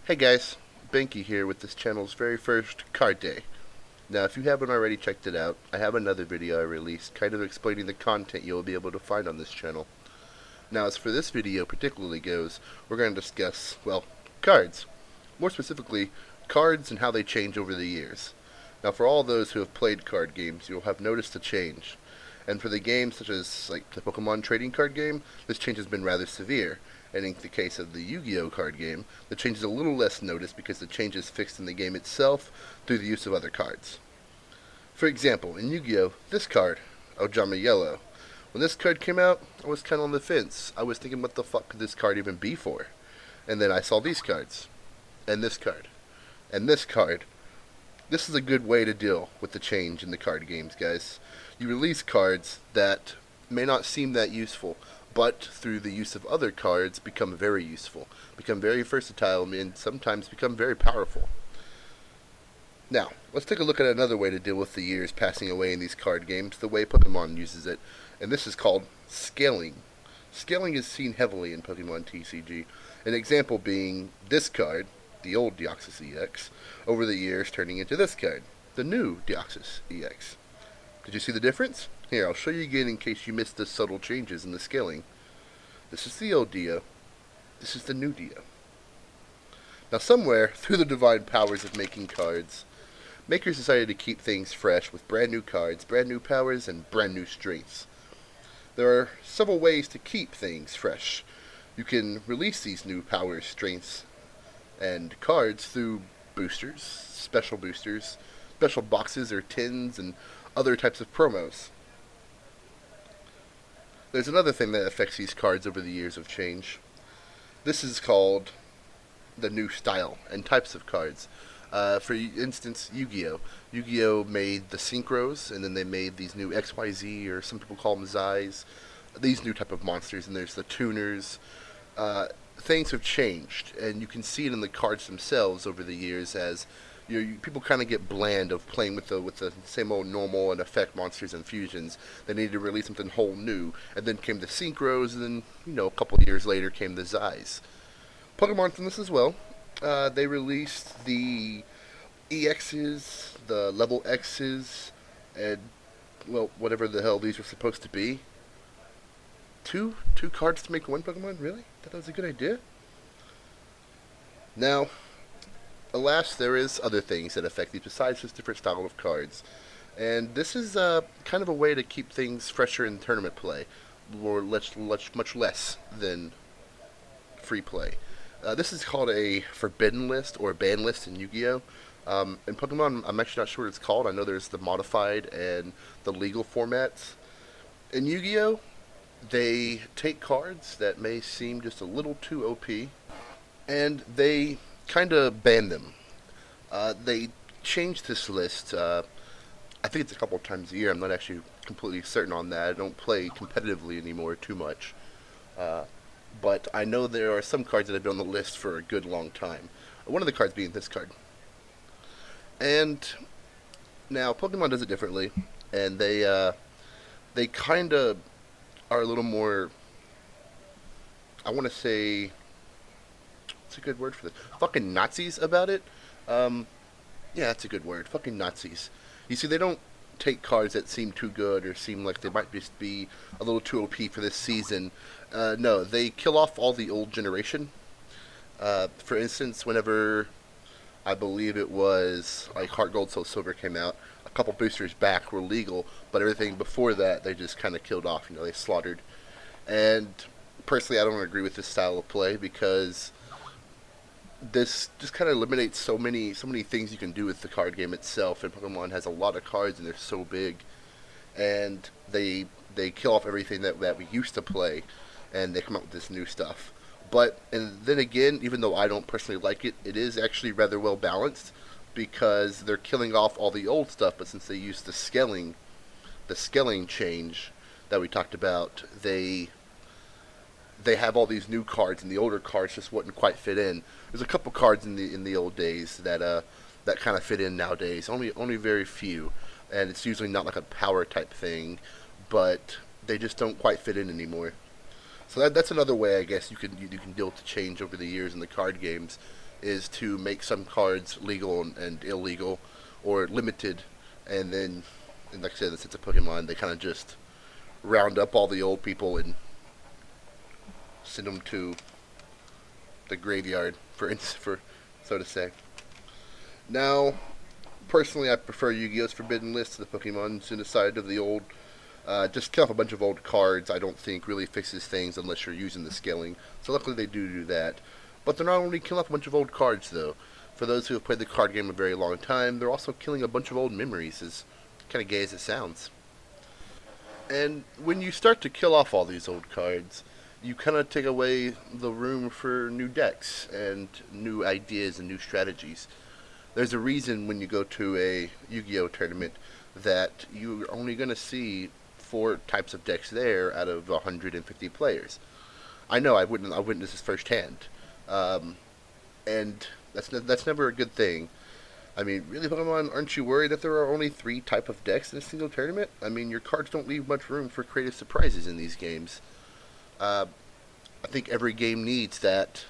Hey guys, Binky here with this channel's very first card day. Now if you haven't already checked it out, I have another video I released kind of explaining the content you'll be able to find on this channel. Now as for this video particularly goes, we're going to discuss, well, cards. More specifically, cards and how they change over the years. Now for all those who have played card games, you'll have noticed a change. And for the games such as like the Pokemon trading card game, this change has been rather severe. And in the case of the Yu-Gi-Oh card game, the change is a little less noticed because the change is fixed in the game itself through the use of other cards. For example, in Yu-Gi-Oh, this card, Ojama Yellow, when this card came out, I was kind of on the fence. I was thinking, what the fuck could this card even be for? And then I saw these cards, and this card, and this card. This is a good way to deal with the change in the card games, guys. You release cards that may not seem that useful, but through the use of other cards become very useful, become very versatile, and sometimes become very powerful. Now, let's take a look at another way to deal with the years passing away in these card games, the way Pokemon uses it, and this is called scaling. Scaling is seen heavily in Pokemon TCG, an example being this card, the old Deoxys EX, over the years turning into this card, the new Deoxys EX. Did you see the difference? Here, I'll show you again in case you missed the subtle changes in the scaling. This is the old Dio. This is the new Dio. Now somewhere, through the divine powers of making cards, makers decided to keep things fresh with brand new cards, brand new powers, and brand new strengths. There are several ways to keep things fresh. You can release these new powers, strengths, and cards through boosters, special boxes or tins, and other types of promos. There's another thing that affects these cards over the years of change. This is called the new style and types of cards. For instance, Yu-Gi-Oh! Yu-Gi-Oh! Made the Synchros, and then they made these new XYZ, or some people call them Zais, these new type of monsters, and there's the tuners. Things have changed, and you can see it in the cards themselves over the years as people kind of get bland of playing with the same old normal and effect monsters and fusions. They needed to release something whole new, and then came the Synchros, and then a couple of years later came the Zais. Pokemon's done this as well. They released the EXs, the level Xs, and well, whatever the hell these were supposed to be. Two cards to make one Pokemon? Really? That was a good idea? Now, alas, there is other things that affect these besides just different style of cards. And this is kind of a way to keep things fresher in tournament play, or much less than free play. This is called a forbidden list or a ban list in Yu-Gi-Oh! In Pokemon, I'm actually not sure what it's called. I know there's the modified and the legal formats. In Yu-Gi-Oh!, they take cards that may seem just a little too OP, and they kind of ban them. They changed this list. I think it's a couple of times a year. I'm not actually completely certain on that. I don't play competitively anymore too much. But I know there are some cards that have been on the list for a good long time. One of the cards being this card. And now Pokemon does it differently, and they kind of are a little more, I want to say, what's a good word for this? Fucking Nazis about it. Yeah, that's a good word. Fucking Nazis. You see, they don't take cards that seem too good or seem like they might just be a little too OP for this season. No, they kill off all the old generation. For instance, whenever I believe it was like Heart Gold Soul Silver came out, a couple boosters back were legal, but everything before that they just kind of killed off. They slaughtered. And personally, I don't agree with this style of play because this just kind of eliminates so many things you can do with the card game itself. And Pokemon has a lot of cards, and they're so big, and they kill off everything that we used to play, and they come up with this new stuff. But and then again, even though I don't personally like it, it is actually rather well balanced because they're killing off all the old stuff. But since they use the scaling change that we talked about, they have all these new cards, and the older cards just wouldn't quite fit in. There's a couple cards in the old days that kind of fit in nowadays. Only very few, and it's usually not like a power type thing, but they just don't quite fit in anymore. So that's another way, I guess, you can deal with the change over the years in the card games, is to make some cards legal and illegal, or limited, and then, and like I said, since it's a Pokemon, they kind of just round up all the old people and send them to the graveyard, for so to say. Now, personally, I prefer Yu-Gi-Oh's Forbidden List to the Pokemon Genocide of the old. Just kill off a bunch of old cards, I don't think really fixes things unless you're using the scaling. So luckily they do that. But they're not only killing off a bunch of old cards, though. For those who have played the card game a very long time, they're also killing a bunch of old memories, as kind of gay as it sounds. And when you start to kill off all these old cards, you kind of take away the room for new decks and new ideas and new strategies. There's a reason when you go to a Yu-Gi-Oh tournament that you're only going to see 4 types of decks there out of 150 players. I know I witnessed this firsthand, and that's never a good thing. I mean, really, Pokemon, aren't you worried that there are only 3 types of decks in a single tournament? I mean, your cards don't leave much room for creative surprises in these games. Uh, I think every game needs that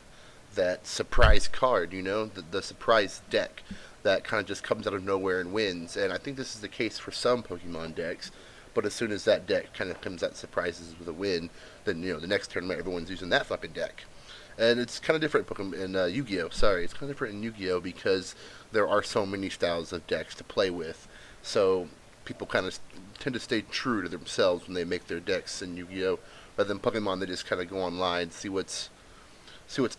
surprise card, the surprise deck that kind of just comes out of nowhere and wins. And I think this is the case for some Pokemon decks. But as soon as that deck kind of comes out surprises with a win, then the next tournament everyone's using that flipping deck. And it's kind of different in Yu-Gi-Oh. Sorry, it's kind of different in Yu-Gi-Oh because there are so many styles of decks to play with. So people kind of tend to stay true to themselves when they make their decks in Yu-Gi-Oh. Rather than Pokemon, they just kind of go online, see what's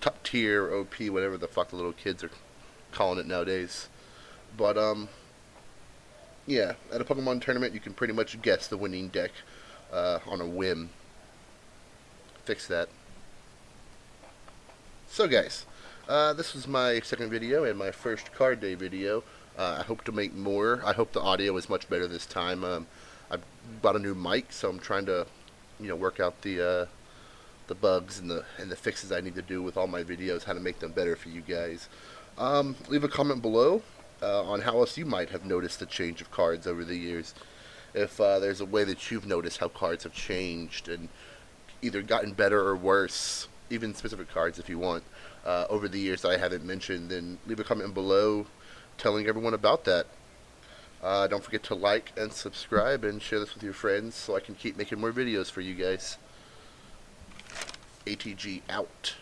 top tier, OP, whatever the fuck the little kids are calling it nowadays. But yeah, at a Pokemon tournament, you can pretty much guess the winning deck on a whim. Fix that. So guys, this was my second video and my first card day video. I hope to make more. I hope the audio is much better this time. I bought a new mic, so I'm trying to, work out the bugs and the fixes I need to do with all my videos, how to make them better for you guys. Leave a comment below on how else you might have noticed the change of cards over the years. If there's a way that you've noticed how cards have changed and either gotten better or worse, even specific cards if you want, over the years that I haven't mentioned, then leave a comment below telling everyone about that. Don't forget to like and subscribe and share this with your friends so I can keep making more videos for you guys. ATG out.